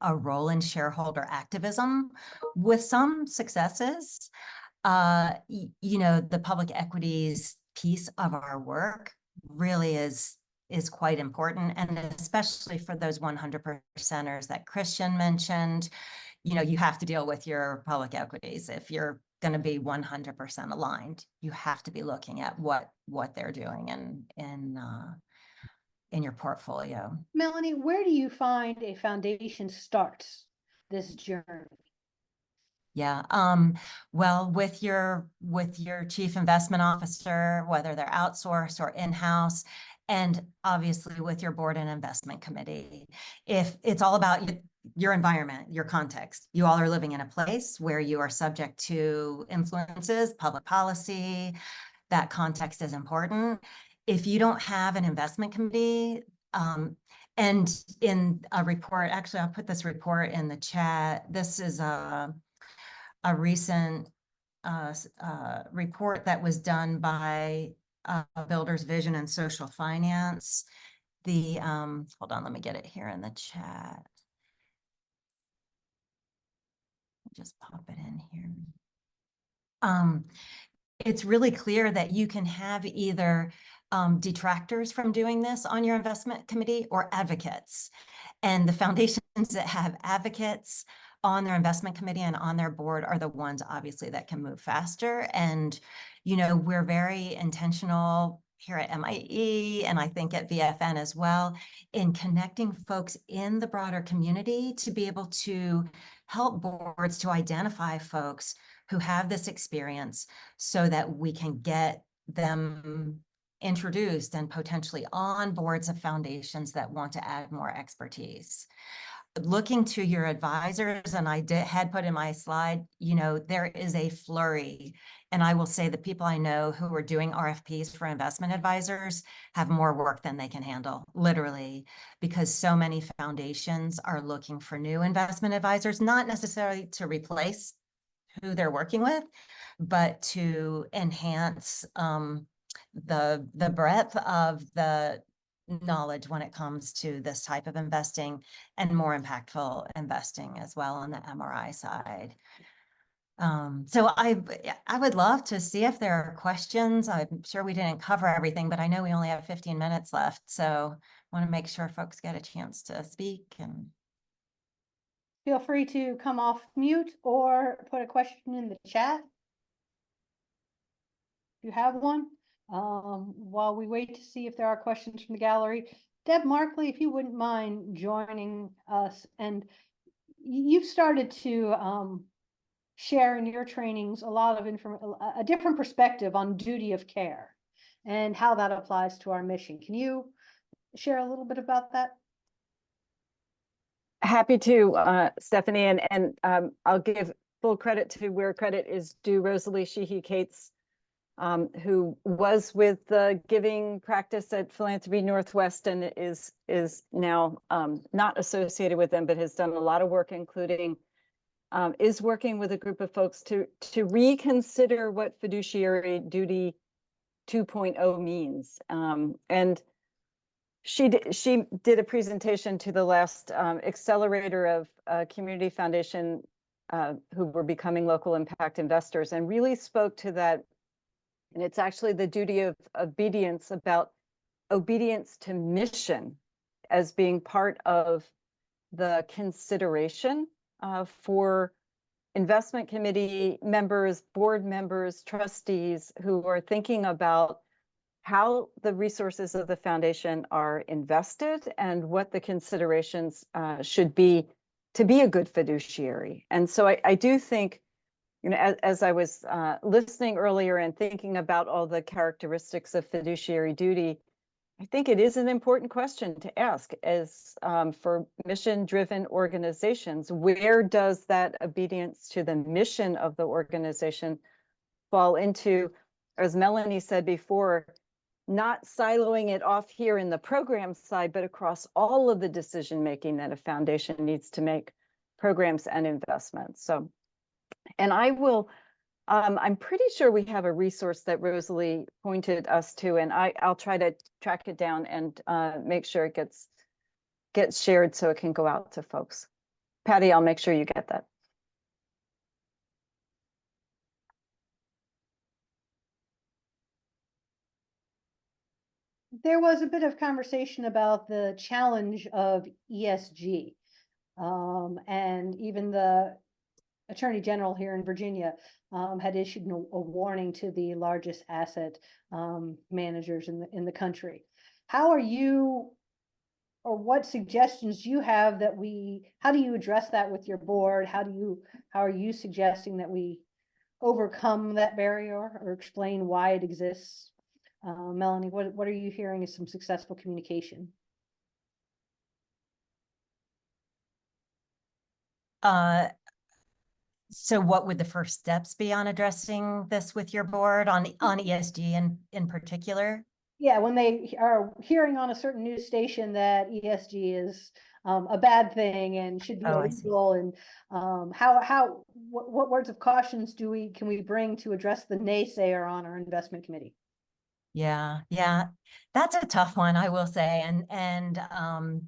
role in shareholder activism with some successes, the public equities piece of our work really is quite important. And especially for those 100%ers that Christian mentioned, you have to deal with your public equities. If you're going to be 100% aligned, you have to be looking at what they're doing in your portfolio. Melanie, where do you find a foundation starts this journey? Yeah. Well, with your chief investment officer, whether they're outsourced or in-house, and obviously with your board and investment committee. If it's all about your environment, your context, you all are living in a place where you are subject to influences, public policy, that context is important. If you don't have an investment committee, and in a report, actually, I'll put this report in the chat. This is a recent report that was done by Builders Vision and Social Finance. Hold on, let me get it here in the chat. Just pop it in here. It's really clear that you can have either detractors from doing this on your investment committee or advocates. And the foundations that have advocates on their investment committee and on their board are the ones obviously that can move faster. And, we're very intentional here at MIE, and I think at VFN as well, in connecting folks in the broader community to be able to help boards to identify folks who have this experience so that we can get them introduced and potentially on boards of foundations that want to add more expertise. Looking to your advisors, and I had put in my slide, there is a flurry. And I will say the people I know who are doing RFPs for investment advisors have more work than they can handle, literally, because so many foundations are looking for new investment advisors, not necessarily to replace who they're working with, but to enhance the breadth of the knowledge when it comes to this type of investing and more impactful investing as well on the MRI side. So I would love to see if there are questions. I'm sure we didn't cover everything, but I know we only have 15 minutes left. So I want to make sure folks get a chance to speak. And feel free to come off mute or put a question in the chat if you have one. While we wait to see if there are questions from the gallery, Deb Markley, if you wouldn't mind joining us, and you've started to share in your trainings a lot of a different perspective on duty of care and how that applies to our mission. Can you share a little bit about that? Happy to, Stephanie, and I'll give full credit to where credit is due. Rosalie Sheehy Cates, who was with the giving practice at Philanthropy Northwest and is now not associated with them, but has done a lot of work, including is working with a group of folks to reconsider what fiduciary duty 2.0 means. And she did a presentation to the last accelerator of community foundation who were becoming local impact investors, and really spoke to that. And it's actually the duty of obedience, about obedience to mission as being part of the consideration for investment committee members, board members, trustees who are thinking about how the resources of the foundation are invested and what the considerations should be to be a good fiduciary. And so I do think, you know, as I was listening earlier and thinking about all the characteristics of fiduciary duty, I think it is an important question to ask as for mission-driven organizations. Where does that obedience to the mission of the organization fall into, as Melanie said before, not siloing it off here in the program side, but across all of the decision-making that a foundation needs to make, programs and investments. So, and I will, I'm pretty sure we have a resource that Rosalie pointed us to, and I'll try to track it down and make sure it gets shared so it can go out to folks. Patty, I'll make sure you get that. There was a bit of conversation about the challenge of ESG, and even the Attorney General here in Virginia had issued a warning to the largest asset managers in the country. How are you, or what suggestions do you have that how do you address that with your board? How are you suggesting that we overcome that barrier or explain why it exists? Melanie, what are you hearing as some successful communication? So what would the first steps be on addressing this with your board on ESG in particular? Yeah, when they are hearing on a certain news station that ESG is a bad thing and should be illegal, and what words of cautions can we bring to address the naysayer on our investment committee? Yeah, that's a tough one, I will say, and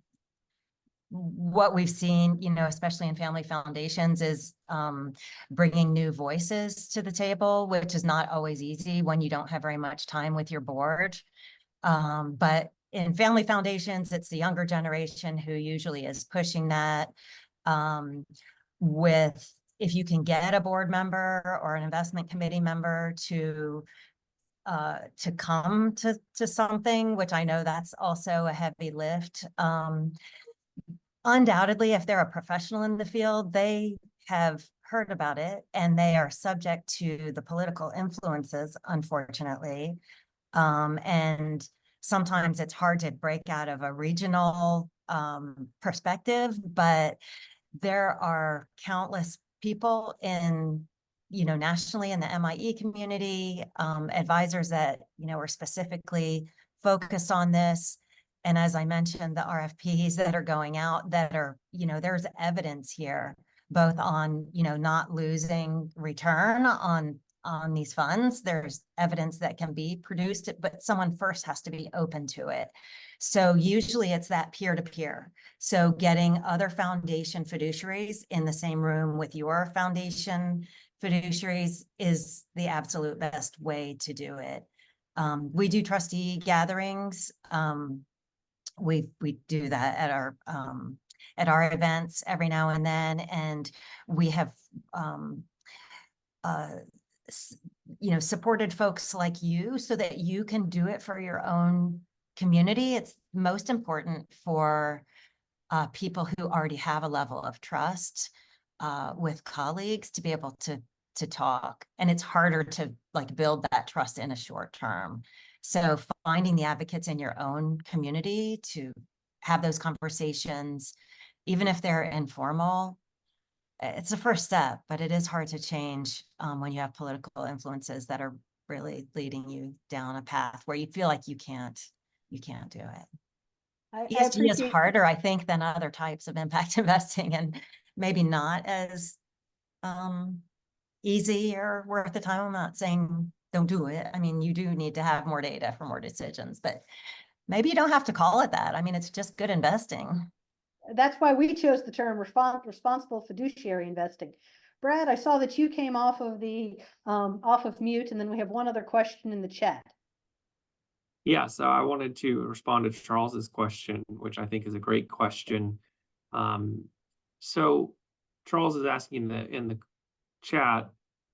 what we've seen, you know, especially in family foundations, is bringing new voices to the table, which is not always easy when you don't have very much time with your board. But in family foundations, it's the younger generation who usually is pushing that. If you can get a board member or an investment committee member to come to something, which I know that's also a heavy lift. Undoubtedly, if they're a professional in the field, they have heard about it and they are subject to the political influences, unfortunately. And sometimes it's hard to break out of a regional perspective, but there are countless people in, you know, nationally in the MIE community, advisors that, you know, are specifically focused on this. And as I mentioned, the RFPs that are going out that are, you know, there's evidence here, both on, you know, not losing return on these funds. There's evidence that can be produced, but someone first has to be open to it. So usually it's that peer-to-peer. So getting other foundation fiduciaries in the same room with your foundation fiduciaries is the absolute best way to do it. We do trustee gatherings. We do that at our events every now and then, and we have you know, supported folks like you so that you can do it for your own community. It's most important for people who already have a level of trust with colleagues to be able to talk. And it's harder to like build that trust in a short term. So finding the advocates in your own community to have those conversations, even if they're informal, it's a first step, but it is hard to change when you have political influences that are really leading you down a path where you feel like you can't do it. I ESG is appreciate- harder, I think, than other types of impact investing, and maybe not as easy or worth the time. I'm not saying don't do it. I mean, you do need to have more data for more decisions, but maybe you don't have to call it that. I mean, it's just good investing. That's why we chose the term responsible fiduciary investing. Brad, I saw that you came off of the off of mute, and then we have one other question in the chat. Yeah, so I wanted to respond to Charles's question, which I think is a great question. So Charles is asking in the chat,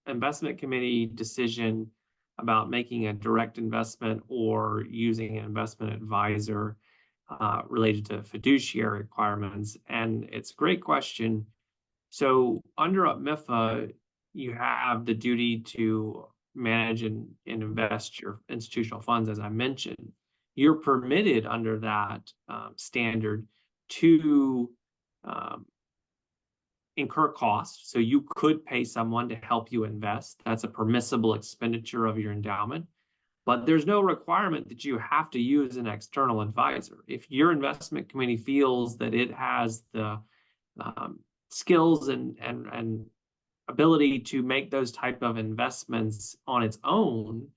investment committee decision about making a direct investment or using an investment advisor related to fiduciary requirements. And it's a great question. So under MIFA, you have the duty to manage and invest your institutional funds, as I mentioned. You're permitted under that standard to incur costs. So you could pay someone to help you invest. That's a permissible expenditure of your endowment. But there's no requirement that you have to use an external advisor. If your investment committee feels that it has the skills and ability to make those type of investments on its own,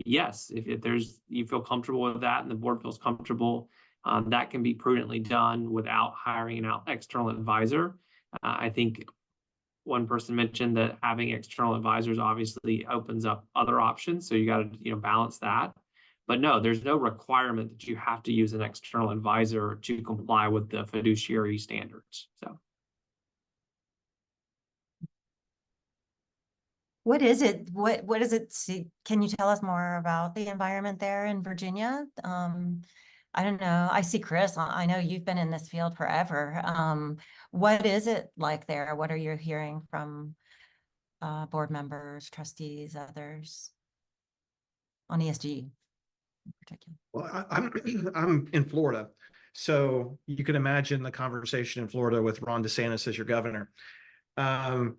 yes, if there's you feel comfortable with that and the board feels comfortable, that can be prudently done without hiring an external advisor. I think one person mentioned that having external advisors obviously opens up other options, so you got to balance that. But no, there's no requirement that you have to use an external advisor to comply with the fiduciary standards. So. What is it? What does it see? Can you tell us more about the environment there in Virginia? I don't know. I see Chris. I know you've been in this field forever. What is it like there? What are you hearing from board members, trustees, others on ESG in particular? Well, I'm in Florida, so you can imagine the conversation in Florida with Ron DeSantis as your governor. So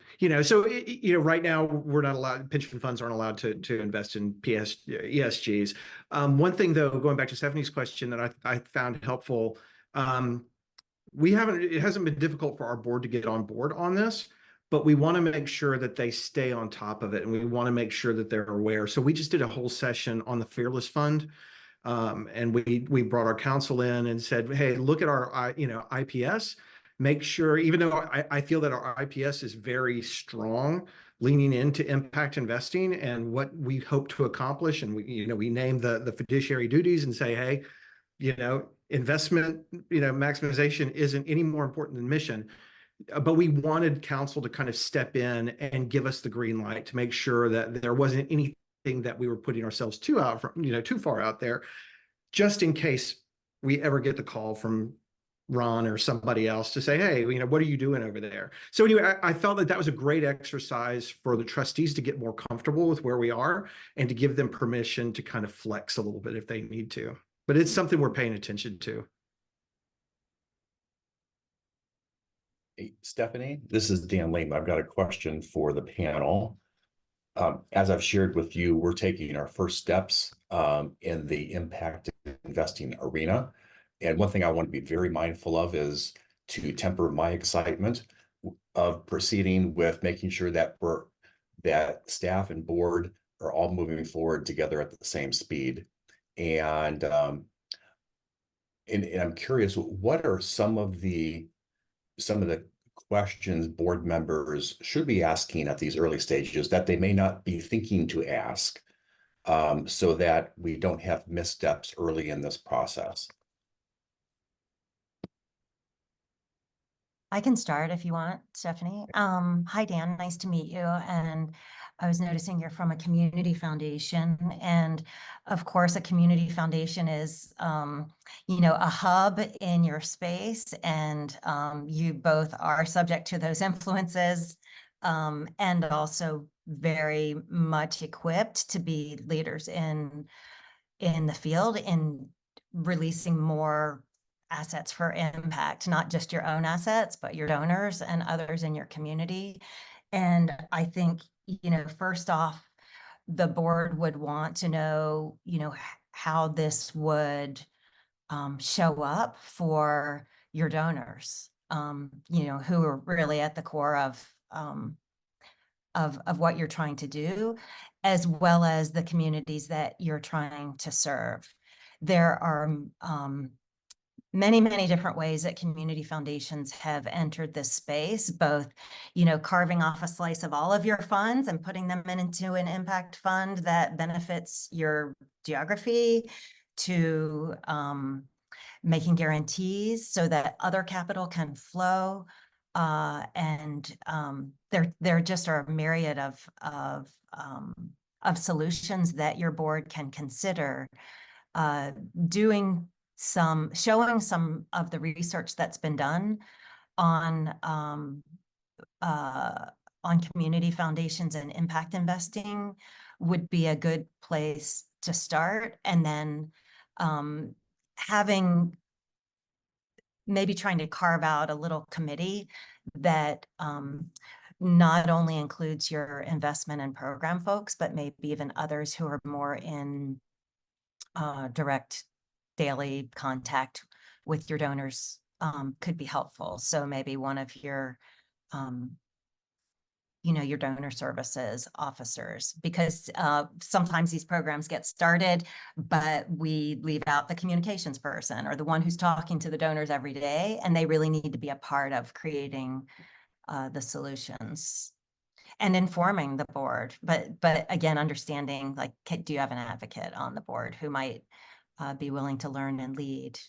right now we're not allowed, pension funds aren't allowed to invest in ESGs. One thing though, going back to Stephanie's question that I found helpful, it hasn't been difficult for our board to get on board on this, but we want to make sure that they stay on top of it, and we want to make sure that they're aware. So we just did a whole session on the Fearless Fund. And we brought our counsel in and said, hey, look at our IPS. Make sure, even though I feel that our IPS is very strong, leaning into impact investing and what we hope to accomplish, and we name the fiduciary duties and say, hey, investment maximization isn't any more important than mission. But we wanted counsel to kind of step in and give us the green light to make sure that there wasn't anything that we were putting ourselves too far out there, just in case we ever get the call from Ron or somebody else to say, hey, what are you doing over there? So anyway, I felt that was a great exercise for the trustees to get more comfortable with where we are and to give them permission to kind of flex a little bit if they need to. But it's something we're paying attention to. Hey, Stephanie, this is Dan Lehman. I've got a question for the panel. As I've shared with you, we're taking our first steps in the impact investing arena. And one thing I want to be very mindful of is to temper my excitement of proceeding with making sure that that staff and board are all moving forward together at the same speed. And I'm curious, what are some of the questions board members should be asking at these early stages that they may not be thinking to ask, so that we don't have missteps early in this process? I can start if you want, Stephanie. Hi, Dan, nice to meet you. And I was noticing you're from a community foundation. And of course, a community foundation is, a hub in your space. And you both are subject to those influences, and also very much equipped to be leaders in the field in releasing more assets for impact, not just your own assets, but your donors and others in your community. And I think, first off, the board would want to know, how this would show up for your donors, who are really at the core of what you're trying to do, as well as the communities that you're trying to serve. There are many, many different ways that community foundations have entered this space, both, carving off a slice of all of your funds and putting them into an impact fund that benefits your geography, to making guarantees so that other capital can flow. And there just are a myriad of solutions that your board can consider, showing some of the research that's been done on community foundations and impact investing would be a good place to start. And then maybe trying to carve out a little committee that not only includes your investment and program folks, but maybe even others who are more in direct daily contact with your donors could be helpful. So maybe one of your your donor services officers, because sometimes these programs get started, but we leave out the communications person or the one who's talking to the donors every day, and they really need to be a part of creating the solutions and informing the board. But again, understanding, like, do you have an advocate on the board who might be willing to learn and lead?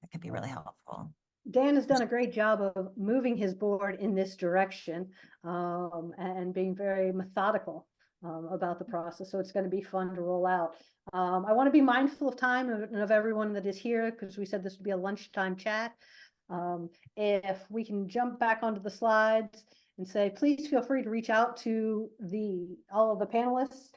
That could be really helpful. Dan has done a great job of moving his board in this direction, and being very methodical about the process. So it's going to be fun to roll out. I want to be mindful of time and of everyone that is here, because we said this would be a lunchtime chat. If we can jump back onto the slides and say, please feel free to reach out to all of the panelists,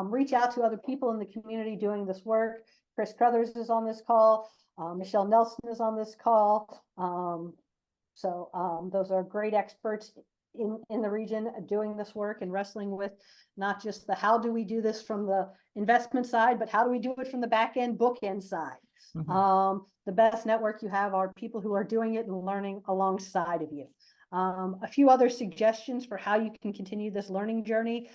reach out to other people in the community doing this work. Chris Crothers is on this call. Michelle Nelson is on this call. Those are great experts in the region doing this work and wrestling with not just the how do we do this from the investment side, but how do we do it from the back end bookend side. Mm-hmm. The best network you have are people who are doing it and learning alongside of you. A few other suggestions for how you can continue this learning journey.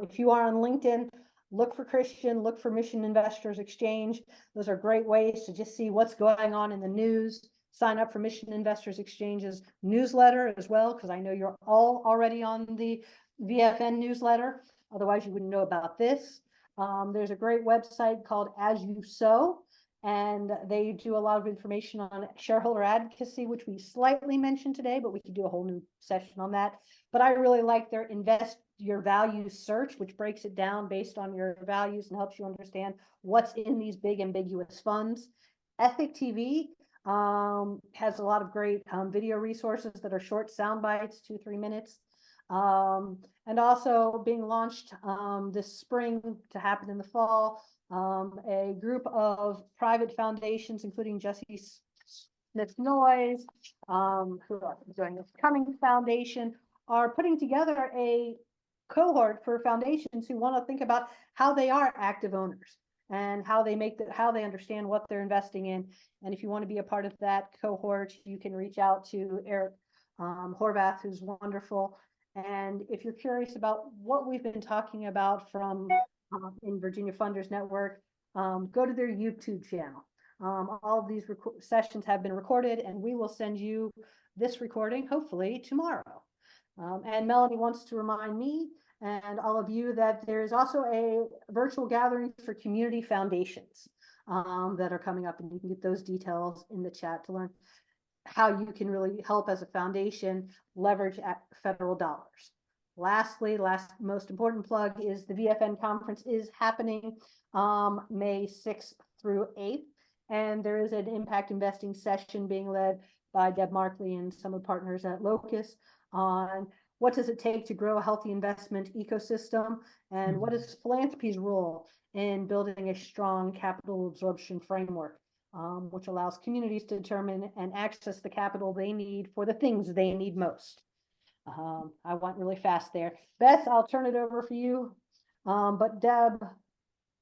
If you are on LinkedIn, look for Christian, look for Mission Investors Exchange. Those are great ways to just see what's going on in the news. Sign up for Mission Investors Exchange's newsletter as well, because I know you're all already on the VFN newsletter. Otherwise, you wouldn't know about this. There's a great website called As You Sow, and they do a lot of information on shareholder advocacy, which we slightly mentioned today, but we could do a whole new session on that. But I really like their Invest Your Values search, which breaks it down based on your values and helps you understand what's in these big ambiguous funds. Ethic TV has a lot of great video resources that are short sound bites, 2-3 minutes. And also being launched this spring to happen in the fall, a group of private foundations, including Jesse Smith Noyes, who are doing this Cummings Foundation, are putting together a cohort for foundations who want to think about how they are active owners and how they understand what they're investing in. And if you want to be a part of that cohort, you can reach out to Eric Horvath, who's wonderful. And if you're curious about what we've been talking about from in Virginia Funders Network, go to their YouTube channel. All of these sessions have been recorded, and we will send you this recording hopefully tomorrow. And Melanie wants to remind me and all of you that there is also a virtual gathering for community foundations that are coming up, and you can get those details in the chat to learn. how you can really help as a foundation leverage at federal dollars. Lastly, most important plug is the VFN conference is happening May 6th through 8th. And there is an impact investing session being led by Deb Markley and some of the partners at Locus on what does it take to grow a healthy investment ecosystem, and what is philanthropy's role in building a strong capital absorption framework, which allows communities to determine and access the capital they need for the things they need most. I went really fast there. Beth, I'll turn it over for you. But Deb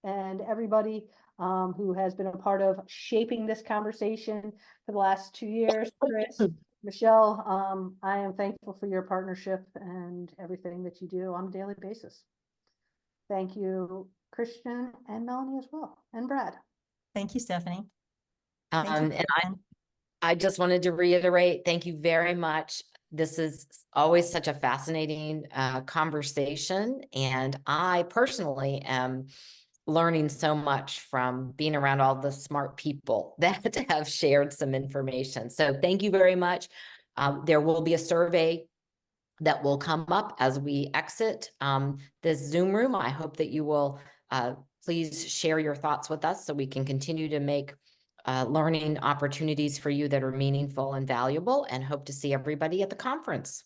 and everybody who has been a part of shaping this conversation for the last 2 years, Chris, Michelle, I am thankful for your partnership and everything that you do on a daily basis. Thank you, Christian and Melanie as well, and Brad. Thank you, Stephanie. Thank you, And Kristen. I just wanted to reiterate, thank you very much. This is always such a fascinating conversation. And I personally am learning so much from being around all the smart people that have shared some information. So thank you very much. There will be a survey that will come up as we exit this Zoom room. I hope that you will please share your thoughts with us so we can continue to make learning opportunities for you that are meaningful and valuable, and hope to see everybody at the conference.